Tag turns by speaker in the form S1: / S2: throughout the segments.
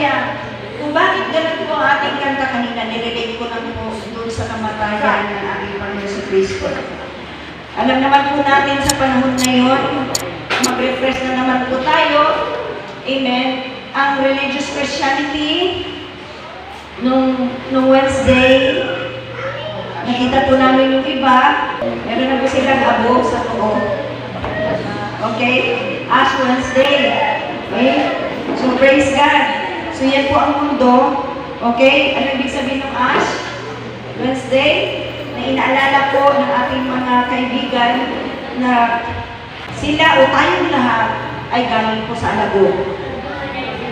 S1: Hallelujah. Kung bakit ganun po ang ating kanta kanina, nirelate ko lang po doon sa kamatayan ng ating Panginoon sa Kristo. Alam naman po natin sa panahon ngayon, mag-refresh na naman po tayo. Amen. Ang religious Christianity, nung Wednesday, nakita po namin yung iba, meron na po silang abo sa tuo. Okay? Ash Wednesday. Okay? So, praise God. So, yan po ang mundo. Okay? Ano ibig sabihin ng Ash Wednesday? Na inaalala po ng ating mga kaibigan na sila o tayong lahat ay galing po sa alabok.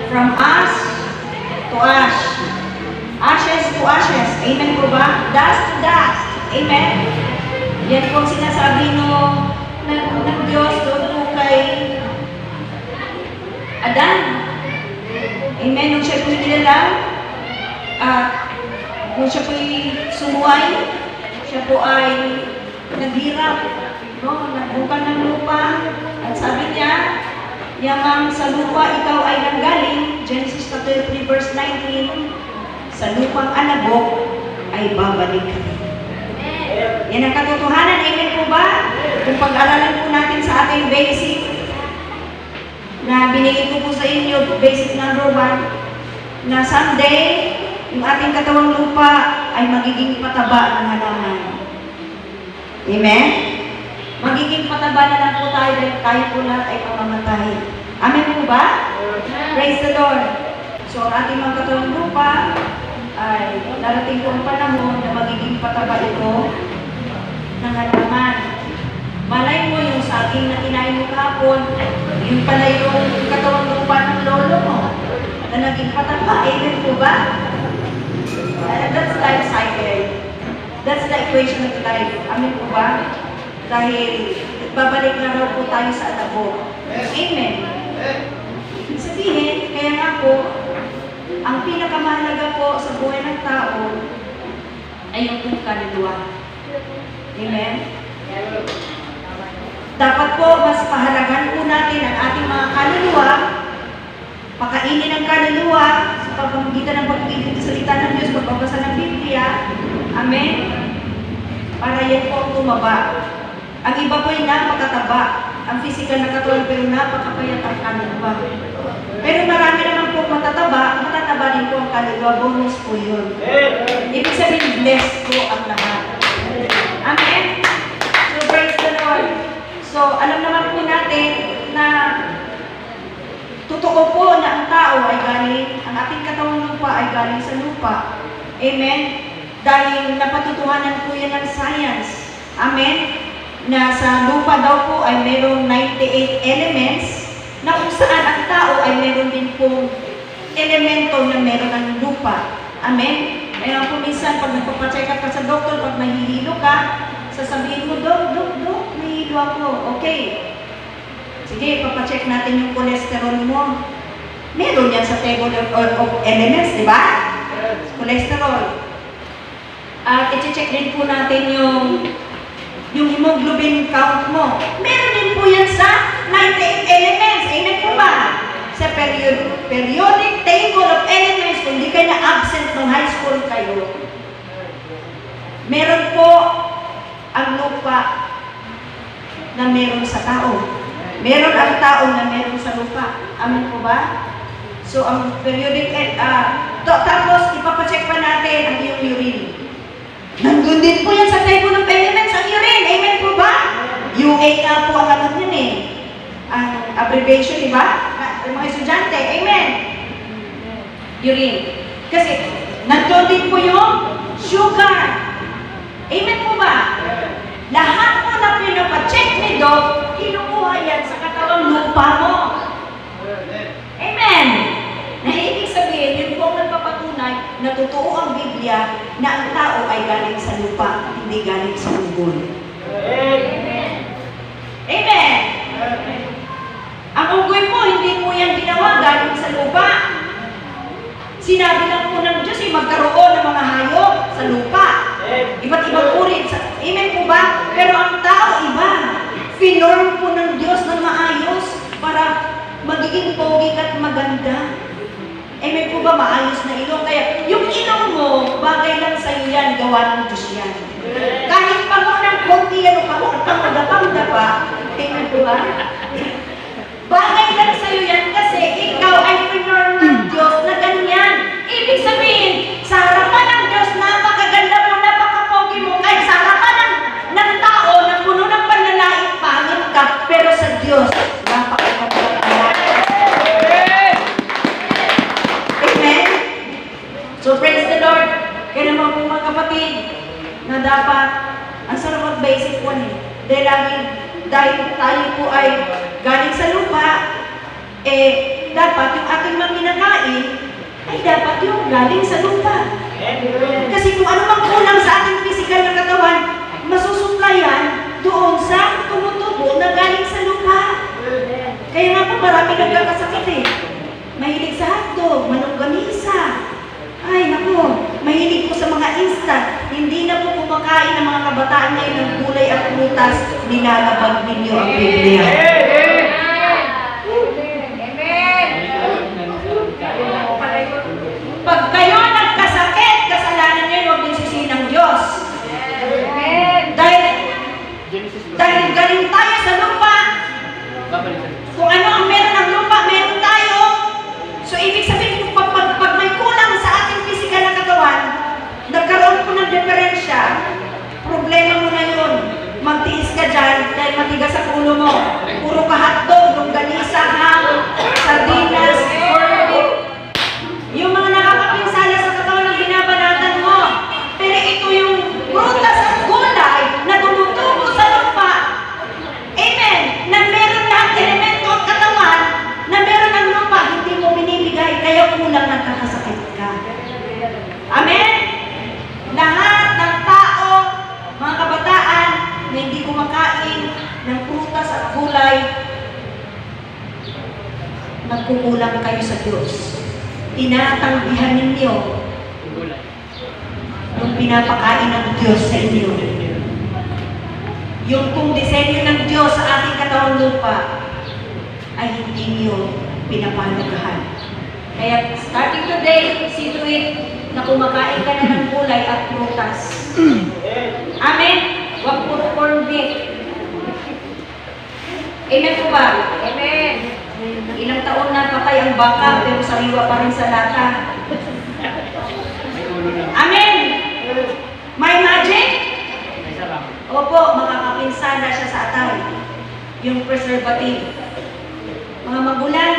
S1: From ash to ash. Ashes to ashes. Amen po ba? Dust to dust. Amen? Yan po sinasabi ng Diyos doon po kay Adan. Amen? Nung siya po'y nilalang, nung siya po'y sumuway, siya po ay naghirap, no? Nagbukal ng lupa. At sabi niya, yamang sa lupa ikaw ay nanggaling, Genesis 3 verse 19, sa lupang alabok ay babalik ka rin. Yan ang katotohanan. Amen po ba? Kung pag-aralan po natin sa ating basic, na binigay ko po sa inyo, basic number 1, na someday, yung ating katawang lupa ay magiging pataba ng halaman. Amen? Magiging pataba na lang po tayo dahil tayo po lahat ay pamamatay. Amen po ba? Praise the Lord. So, ang ating mga katawang lupa ay darating po ang panahon na magiging pataba ito ng halaman. Malay mo yung saging na kinain mo kahapon, yung pala yung katawang lupa ng lolo mo na naging pataba. Amen po ba? That's life cycle. That's the equation of life. Amen po ba? Dahil babalik na raw po tayo sa alabok. Amen. Ibig sabihin, kaya nga po, ang pinakamahalaga po sa buhay ng tao ay yung pong kaluluwa. Amen? Dapat po, mas pahalagan po natin ang ating mga kaluluwa, pakainin ang kaluluwa sa pamamagitan ng pagpili ng salita ng Diyos, pagbabasa ng Biblia. Amen? Para yan po ang tumaba. Ang iba po ay napakataba. Ang physical na katawan, pero napakapayat ang kaluluwa. Pero marami naman po matataba din po ang kaluluwa. Bonus po yun. Ibig sabihin, blessed po ang lahat. Amen? So, praise the Lord. So, alam naman po natin na totoo po na ang tao ay galing, ang ating katawang lupa ay galing sa lupa. Amen? Dahil napatutuhanan po yan ng science. Amen? Na sa lupa daw po ay mayroong 98 elements na kung saan ang tao ay meron din pong elemento na meron ng lupa. Amen? Kaya po minsan, pag nagpapacheck up ka sa doktor, pag nahihilo ka, sasabihin mo, Dok, nahihilo ako. Okay. Sige, papacheck natin yung cholesterol mo. Meron yan sa table of elements, di ba? Cholesterol. At i-check din po natin yung hemoglobin count mo. Meron din po yan sa 98 elements. Amen po ba? Sa periodic table of elements, kung di kayo na-absent ng high school kayo, meron po ang lupa na meron sa tao. Meron ang tao na meron sa lupa. Amen po ba? So, ang periodic, tapos ipapacheck pa natin ang iyong urine. Nandun din po yan sa table of elements, ang urine. Amen po ba? UA nga po ang alam yun eh. Ang abbreviation, di ba? Ang mga estudyante. Amen. Urine. Kasi, nandun din po yung sugar. Amen po ba? Lahat po na pinapacheck ni Doc, kinukuha yan sa katawang lupa mo. Amen. Na ibig sabihin, yun po ang nagpapatunay na totoo ang Biblia na ang tao ay galing sa lupa, hindi galing sa unggoy. Amen. Amen. Ang unggoy po, hindi po yan ginawa galing sa lupa. Sinabi lang po ng Diyos, magkaroon ng mga hayop sa lupa. Iba't ibang uri. Amen po ba? Pero ang tao, iba. Pinorm po ng Diyos ng maayos para magiging pogi at maganda. Eh may po ba maayos na ilong? Kaya yung ilong mo, bagay lang sa iyo yan, gawa ng Diyos yan. Kahit pa mo ng konti, ano ka mo, pangda pa, tingnan po ba? Bagay lang sa iyo yan kasi ikaw ay pinor ng Diyos na ganyan. Ibig sabihin, sa harapan ng Diyos, napakaganda mo, napakapogi mo, kahit sa harapan ng tao na puno ng panlalait, pangit ka, pero sa Diyos, napakaganda ka. Amen? So praise the Lord. Kaya naman po mga kapatid, na dapat, ang sarap basic one eh. Dahil tayo po ay galing sa lupa, dapat yung ating mga kinakain ay dapat yung galing sa lupa. Kasi kung ano mang kulang sa ating physical na katawan, masusuplayan doon sa tumutubo na galing sa lupa. Kaya nga po marami nagkakasakit eh. Mahilig sa hotdog, manungganisa. Ay, naku, mahilig po sa mga instant. Hindi na po kumakain ng mga kabataan ngayon ng gulay at prutas, nilalabag ninyo ang Biblia. Pag kayo nagkasakit, kasalanan niyo, huwag niyo sisihin ng Diyos. Dahil galing tayo sa lupa, kung ano ang meron ng lupa, meron tayo. So, ibig sabihin, pag may kulang sa ating physical na katawan, nagkaroon po ng diferensya, problema mo na yun. Magtiis ka dyan dahil matigas ang ulo mo. Puro ka hotdog, longganisa, ham, sardinas, pork. Yung mga nakakapinsala sa katawan ng binabanatan mo. Pero ito yung prutas at gulay na tumutubo sa lupa. Amen. Na meron lahat elemento at katawan, na meron ang lupa, hindi mo binibigay, kaya kulang nagkakasakit ka. Amen? Lahat ng tao, mga kabataan, na hindi kumakain ng prutas at gulay, nagkukulang kayo sa Diyos. Tinatanggihan ninyo yung pinapakain ng Diyos sa inyo. Yung kung disenyo ng Diyos sa ating katawang lupa ay hindi niyo pinapahalagahan. Kaya starting today, see to it na kumakain ka na ng gulay at prutas. Amen? Huwag puro corn beef. Amen po ba? Amen. Ilang taon na patay ang baka, pero sariwa pa rin sa lata. Amen! May magic? Opo, makakapinsala siya sa atay. Yung preservative. Mga magulang,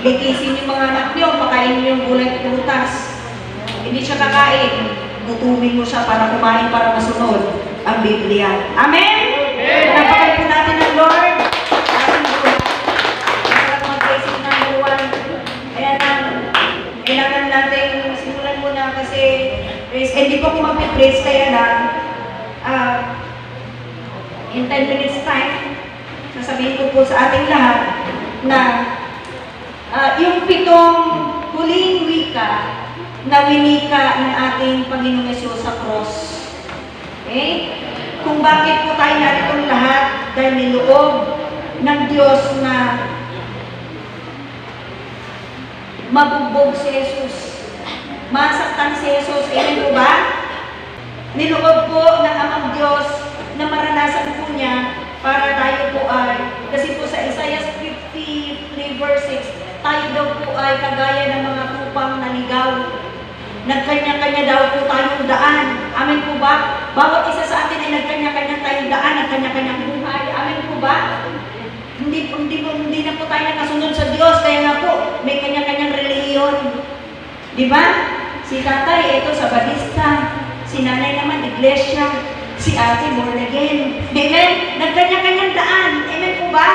S1: likisin yung mga anak nyo, pakain nyo yung gulay at prutas. Hindi siya kakain, gutumin mo siya para kumain para masunod ang Biblia. Amen? Panapakan po natin ng Lord. Kailangan natin simulan muna kasi hindi po ako mag-praise kaya lang in 10 minutes time sasabihin ko po sa ating lahat na yung 7 huling wika na winika ng ating Panginoong Yesus sa cross. Okay? Kung bakit po tayo narito lahat dahil niloob ng Diyos na mabugbog si Jesus. Masaktan si Jesus. Amen po ba? Niloob po ng Amang Diyos na maranasan po niya para tayo po ay, kasi po sa Isaiah 53 verse 6, tayo daw po ay kagaya ng mga tupang naligaw. Nagkanya-kanya daw po tayong daan. Amen po ba? Bawat isa sa atin ay nagkanya-kanya tayong daan, nagkanya-kanyang buhay. Amen po ba? Hindi na po tayo nakasunod sa Diyos, kaya nga po, may kanya-kanyang relihiyon. Di ba? Si tatay, ito sa Badista. Si nanay naman, iglesia. Si ate, born again. Amen? Nagkanya-kanyang daan. Amen po ba?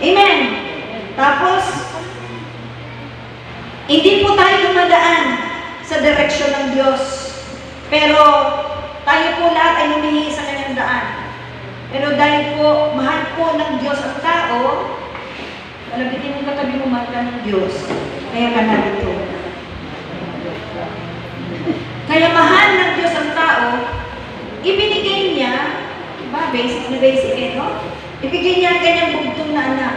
S1: Amen? Tapos, hindi po tayo dumadaan sa direksyon ng Diyos. Pero, tayo po lahat ay lumihi sa kanyang daan. Pero dahil po, mahal po ng Diyos ang tao, malabitin mo katabi mo, mahal ka ng Diyos. Kaya ka narito. Kaya mahal ng Diyos ang tao, ibinigay niya, diba, basic na basic no? Ibigay niya ang kanyang bugtong na anak.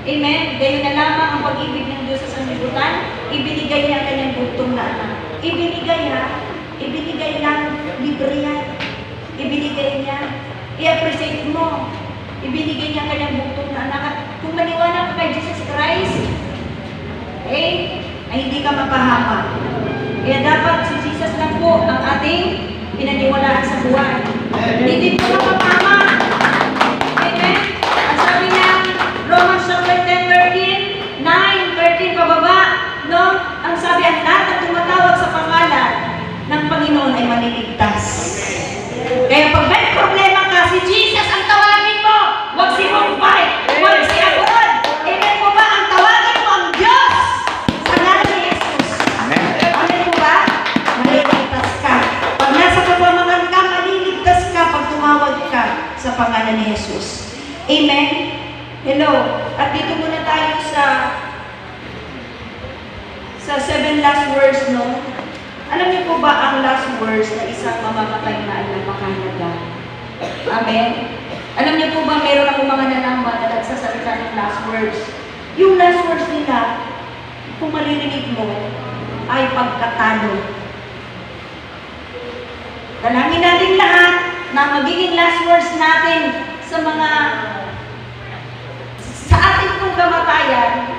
S1: Amen? Gayon na lamang ang pag-ibig ng Diyos sa sanlibutan, ibinigay niya ang kanyang bugtong na anak. Ibinigay ha? Ibinigay lang, libre yan. Ibinigay niya. I-appreciate mo. Ibinigay niya ang kanyang bugtong na anak. At kung maniwala ka kay Jesus Christ, ay hindi ka mapahama. Kaya dapat si Jesus lang po ang ating pinaniwalaan sa buhay. Hindi po mapahama. Amen? At sabi niya, Romans chapter 10, 13, 9, 13 pababa, no? Ang sabi, ang lahat na tumatawag sa pangalan ng Panginoon ay maliligtas. Kaya pag may problema ka, si Jesus ang tawagin mo. Huwag si Mumbai, huwag si Abon. Amen po ba? Ang tawagin mo ang Diyos sa ngalan ni Jesus. Amen po ba? Maliligtas ka. Pag nasa kapamakan ka, maliligtas ka pag tumawag ka sa pangalan ni Jesus. Amen? Hello. At dito muna tayo sa 7 last words, no? Alam niyo po ba ang last words na isang mamamatay na ay napakahalaga? Amen? Alam niyo po ba meron akong mga nanamba na nagsasalita ng last words? Yung last words nila, kung maririnig mo, ay pagkatalo. Dalangin natin lahat na magiging last words natin sa ating pong kamatayan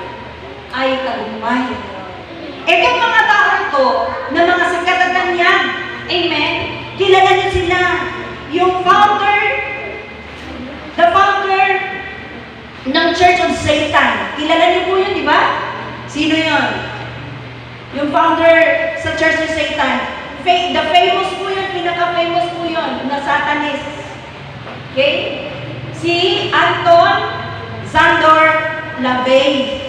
S1: ay tagumpay. Itong mga tao ito, na mga sakatatan yan, amen, kilala niyo sila. Yung the founder ng Church of Satan. Kilala niyo po yun, di ba? Sino yun? Yung founder sa Church of Satan. The famous po yun, pinaka-famous po yun, na Satanist. Okay? Si Anton Szandor LaVey.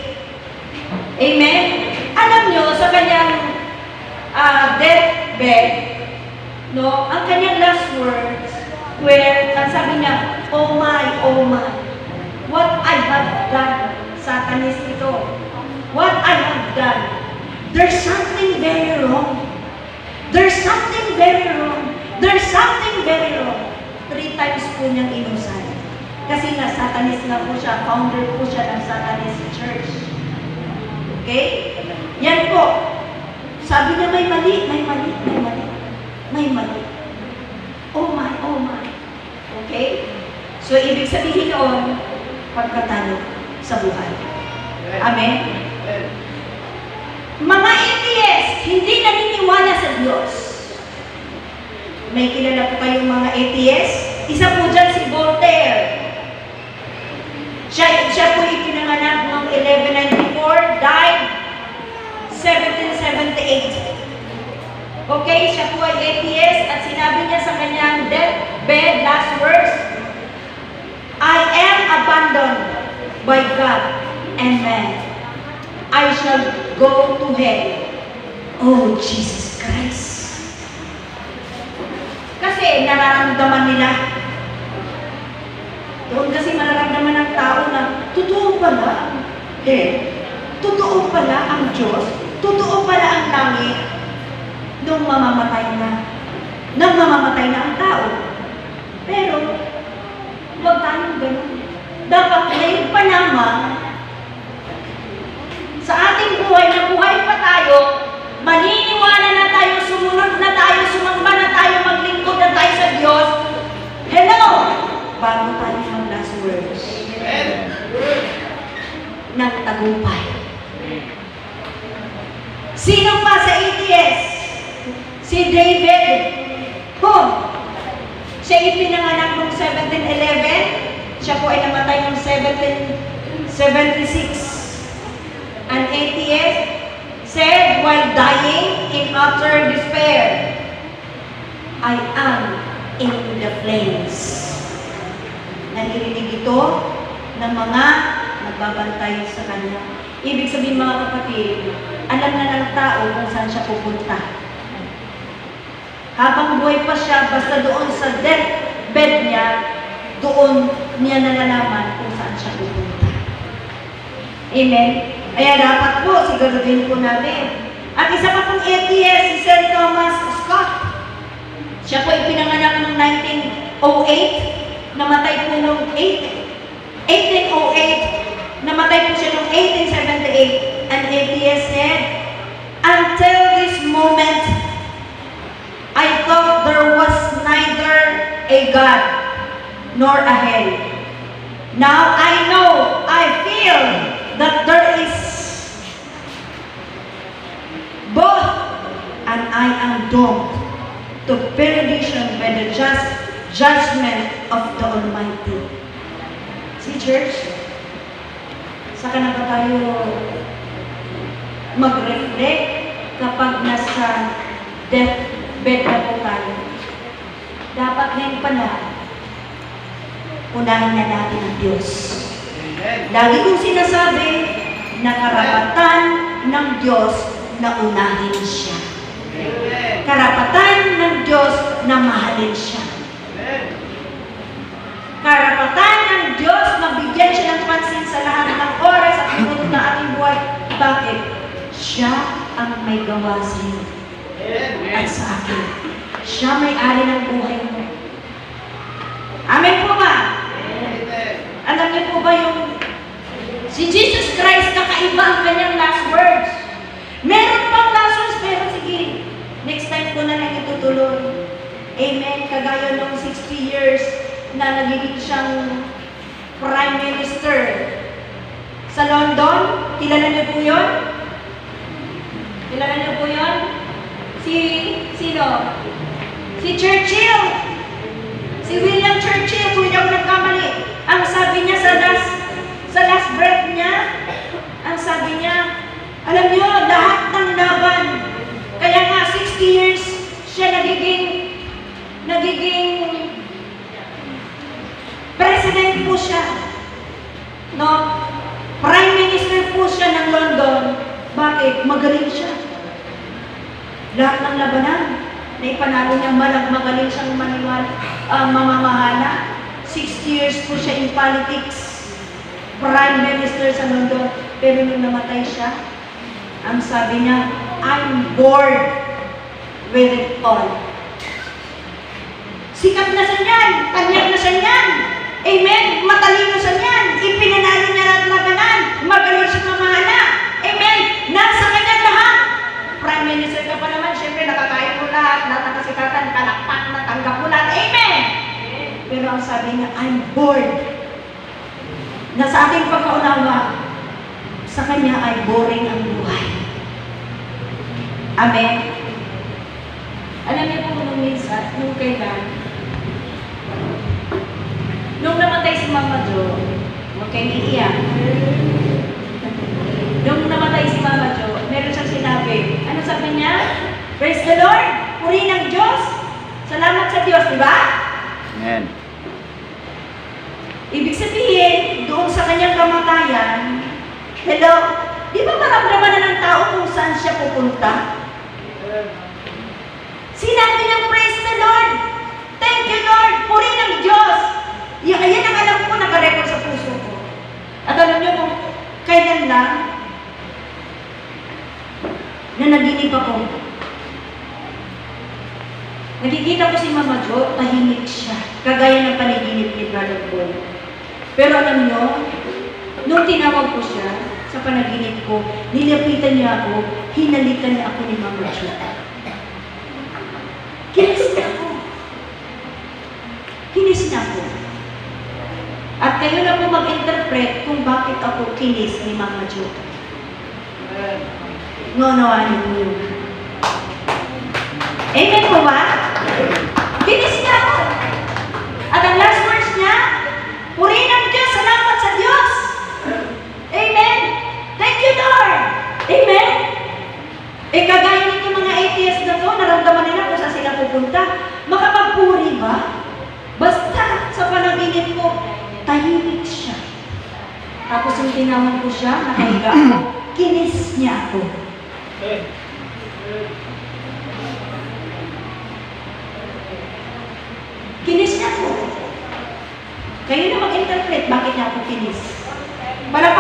S1: Amen? Alam nyo, sa kanyang deathbed, no, ang kanyang last words, where, ang sabi niya, oh my, what I have done, Satanist ito, what I have done, there's something very wrong. There's something very wrong. There's something very wrong. 3 times po niyang inusan. Kasi nga, Satanist nga po siya, founder po siya ng Satanist Church. Okay? Yan po. Sabi niya may mali. Oh my. Okay? So, ibig sabihin noon, pagkatalo sa buhay. Amen? Mga atheist, hindi naniniwala sa Diyos. May kilala po kayong mga atheist? Isa po dyan si Voltaire. Siya po ipinanganak noong 1194, died 1778. Okay, siya po ay atheist at sinabi niya sa kanyang deathbed, last words, I am abandoned by God and man. I shall go to hell. Oh, Jesus Christ. Kasi nararamdaman nila. Doon kasi mararamdaman ng tao na totoo pala. Totoo pala ang Diyos. Totoo pala ang langit. Nung mamamatay na. Nang mamamatay na ang tao. Pero, huwag tayong ganun. Dapat ngayon pa naman, sa ating buhay na buhay pa tayo, maniniwala na tayo, sumunod na tayo, sumamba na tayo, maglingkod na tayo sa Diyos. Hello! Bago tayo ng last words. Ng tagumpay. Sino pa sa atheist? Si David Hume. Siya ipinanganak noong 1711. Siya po ay namatay noong 1776. An atheist said while dying in utter despair, I am in the flames. Naririnig ito ng mga nagbabantay sa kanya. Ibig sabihin mga kapatid, alam na ng tao kung saan siya pupunta. Habang buhay pa siya, basta doon sa deathbed niya, doon niya nalalaman kung saan siya pupunta. Amen? Kaya dapat po, siguraduhin po natin. At isa pa pong atheist, si Sir Thomas Scott. Siya po ipinanganak noong 1908, namatay po noong 1808. Namatay po siya noong 1878. And ATS said, "Until this moment, I thought there was neither a God nor a hell. Now I feel that there is both, and I am doomed to perdition by the just judgment of the Almighty." See, church, saka na ba tayo mag-reflect kapag nasa deathbed na po tayo? Dapat ngayon pala, unahin na natin ang Diyos. Lagi kong sinasabi na karapatan ng Diyos na unahin siya. Karapatan ng Diyos na mahalin siya. Karapatan ng Diyos na bigyan siya ng pansin sa lahat ng oras at minuto ng ating buhay. Bakit? Siya ang may gawa sa iyo at sa akin. Siya may-ari ng buhay mo. Amen po ba? Alam niyo po ba yung si Jesus Christ, kakaiba ang kanyang last words. Meron pang last words, pero sige, next time ko na lang itutuloy. Amen. Kagaya nung 60 years na nagiging siyang Prime Minister sa London. Kilala niyo po yun? Kilala niyo po yun? Sino? Si Churchill. Si William Churchill, kung hindi ako nagkamali. Ang sabi niya sa last breath niya, ang sabi niya, alam niyo, lahat ng laban, kaya nga 60 years siya nagiging president po siya. No? Prime Minister po siya ng London. Bakit? Magaling siya. Lahat ng labanan na ipanalo niya, magaling siyang mamamahala. 60 years po siya in politics. Prime Minister sa London. Pero nung namatay siya, ang sabi niya, I'm bored with it all. Sikat na siya niyan. Tanyag na siya niyan. Amen? Matalino siya niyan. Ipinanalo niya lahat labanan. Magaling siya mamahala. Amen? Nasa kanya lahat. Prime Minister ka pa naman, syempre nakakain mo lahat ng kasikatan, kalakpak na tanggap mo lahat. Amen! Pero ang sabi niya, I'm bored. Na sa ating pagkaunawa, sa kanya ay boring ang buhay. Amen? Alam niyo po nung minsan, nung kailan, nung namatay si Mama Jo, huwag kayo iiyak. Nung namatay si Mama Jo, meron siyang sinabi. Ano sabi niya? Praise the Lord! Puri ng Diyos! Salamat sa Diyos, di ba?
S2: Amen.
S1: Ibig sabihin, doon sa kanyang kamatayan, hello, di ba maramdaman na ng tao kung saan siya pupunta? Sinabi niya, praise the Lord! Thank you, Lord! Puri ng Diyos! Yan ang alam ko, naka-record sa puso ko. At alam niyo kung kailan lang, na naginip ako. Nakikita ko si Mama Jo, tahimik siya. Kagaya ng panaginip ni Brother Paul. Pero alam niyo, nung tinawag ko siya sa panaginip ko, nilapitan niya ako, hinalikan niya ako ni Mama Jo. Kinis niya ako. Kinis niya ako. At kayo na po mag-interpret kung bakit ako kinis ni Mama Jo. Ngonawaan niyo. Amen po ba? Kinis niya ako. At ang last words niya, puri ng Diyos, salamat sa Diyos. Amen. Thank you, Lord. Amen. Kagaya nito mga atheists na to, naramdaman nila kung saan sila pupunta. Makapagpuri ba? Basta sa panaginip ko, tahimik siya. Tapos yung tinawag ko siya, nakahiga ako, kinis niya ako. Kinis niya ako. Kayo na mag-interpret bakit niya ako kinis. Para